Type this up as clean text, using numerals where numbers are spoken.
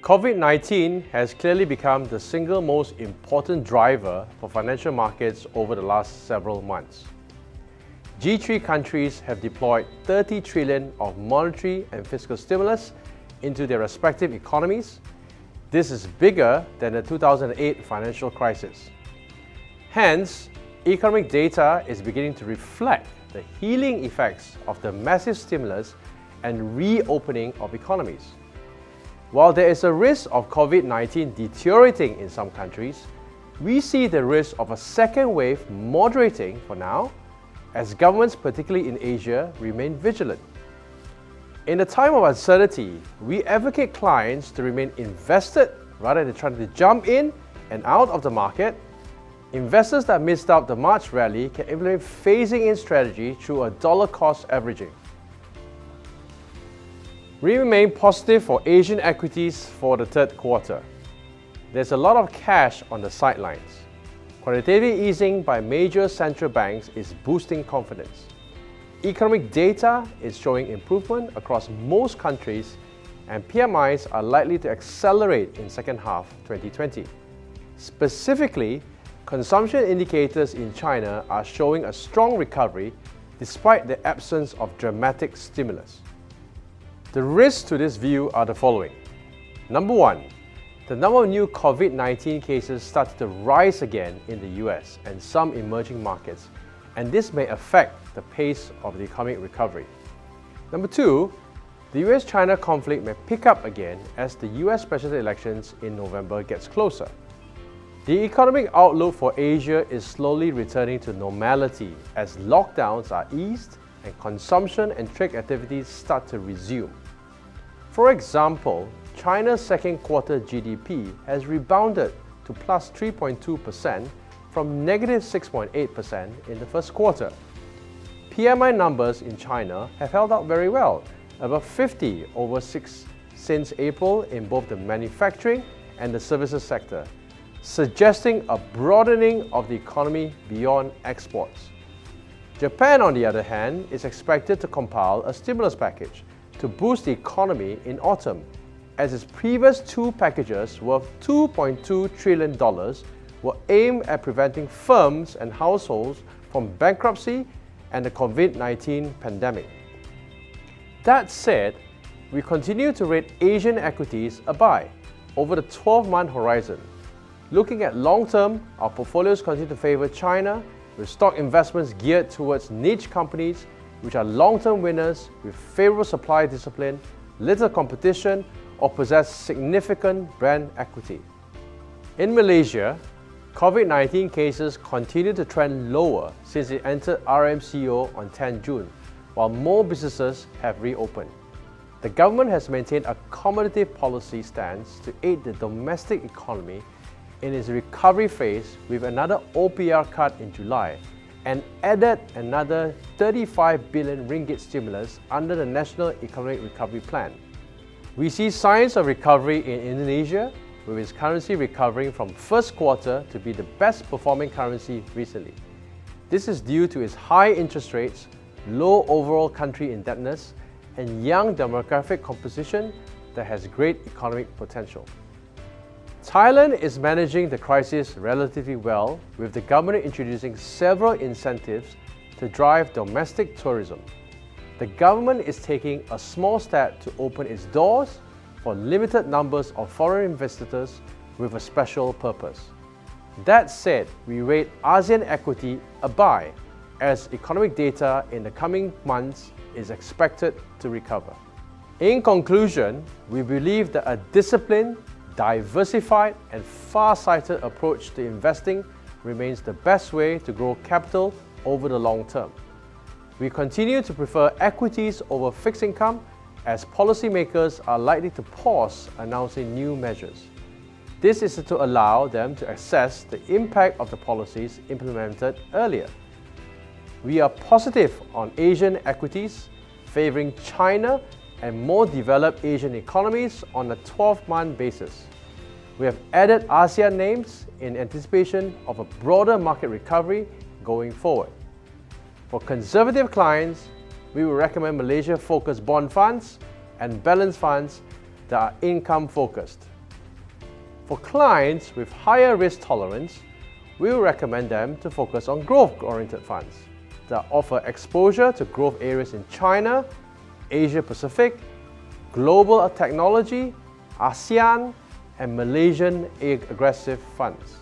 COVID-19 has clearly become the single most important driver for financial markets over the last several months. G3 countries have deployed 30 trillion of monetary and fiscal stimulus into their respective economies. This is bigger than the 2008 financial crisis. Hence, economic data is beginning to reflect the healing effects of the massive stimulus and reopening of economies. While there is a risk of COVID-19 deteriorating in some countries, we see the risk of a second wave moderating for now, as governments, particularly in Asia, remain vigilant. In a time of uncertainty, we advocate clients to remain invested rather than trying to jump in and out of the market. Investors that missed out the March rally can implement phasing in strategy through a dollar cost averaging. We remain positive for Asian equities for the third quarter. There's a lot of cash on the sidelines. Quantitative easing by major central banks is boosting confidence. Economic data is showing improvement across most countries, and PMIs are likely to accelerate in second half 2020. Specifically, consumption indicators in China are showing a strong recovery despite the absence of dramatic stimulus. The risks to this view are the following. Number one, the number of new COVID-19 cases started to rise again in the US and some emerging markets, and this may affect the pace of the economic recovery. Number two, the US-China conflict may pick up again as the US presidential elections in November gets closer. The economic outlook for Asia is slowly returning to normality as lockdowns are eased and consumption and trade activities start to resume. For example, China's second quarter GDP has rebounded to plus 3.2% from negative 6.8% in the first quarter. PMI numbers in China have held up very well, above 50 over 6 since April in both the manufacturing and the services sector, suggesting a broadening of the economy beyond exports. Japan, on the other hand, is expected to compile a stimulus package to boost the economy in autumn, as its previous two packages worth $2.2 trillion were aimed at preventing firms and households from bankruptcy and the COVID-19 pandemic. That said, we continue to rate Asian equities a buy over the 12-month horizon. Looking at long-term, our portfolios continue to favor China, with stock investments geared towards niche companies which are long-term winners with favorable supply discipline, little competition, or possess significant brand equity. In Malaysia, COVID-19 cases continue to trend lower since it entered RMCO on 10 June, while more businesses have reopened. The government has maintained a accommodative policy stance to aid the domestic economy in its recovery phase with another OPR cut in July and added another 35 billion ringgit stimulus under the National Economic Recovery Plan. We see signs of recovery in Indonesia, with its currency recovering from first quarter to be the best performing currency recently. This is due to its high interest rates, low overall country indebtedness, and young demographic composition that has great economic potential. Thailand is managing the crisis relatively well, with the government introducing several incentives to drive domestic tourism. The government is taking a small step to open its doors for limited numbers of foreign visitors with a special purpose. That said, we rate ASEAN equity a buy, as economic data in the coming months is expected to recover. In conclusion, we believe that a disciplined, diversified and far-sighted approach to investing remains the best way to grow capital over the long term. We continue to prefer equities over fixed income as policymakers are likely to pause announcing new measures. This is to allow them to assess the impact of the policies implemented earlier. We are positive on Asian equities, favouring China and more developed Asian economies on a 12-month basis. We have added ASEAN names in anticipation of a broader market recovery going forward. For conservative clients, we will recommend Malaysia-focused bond funds and balanced funds that are income-focused. For clients with higher risk tolerance, we will recommend them to focus on growth-oriented funds that offer exposure to growth areas in China, Asia Pacific, global technology, ASEAN, and Malaysian aggressive funds.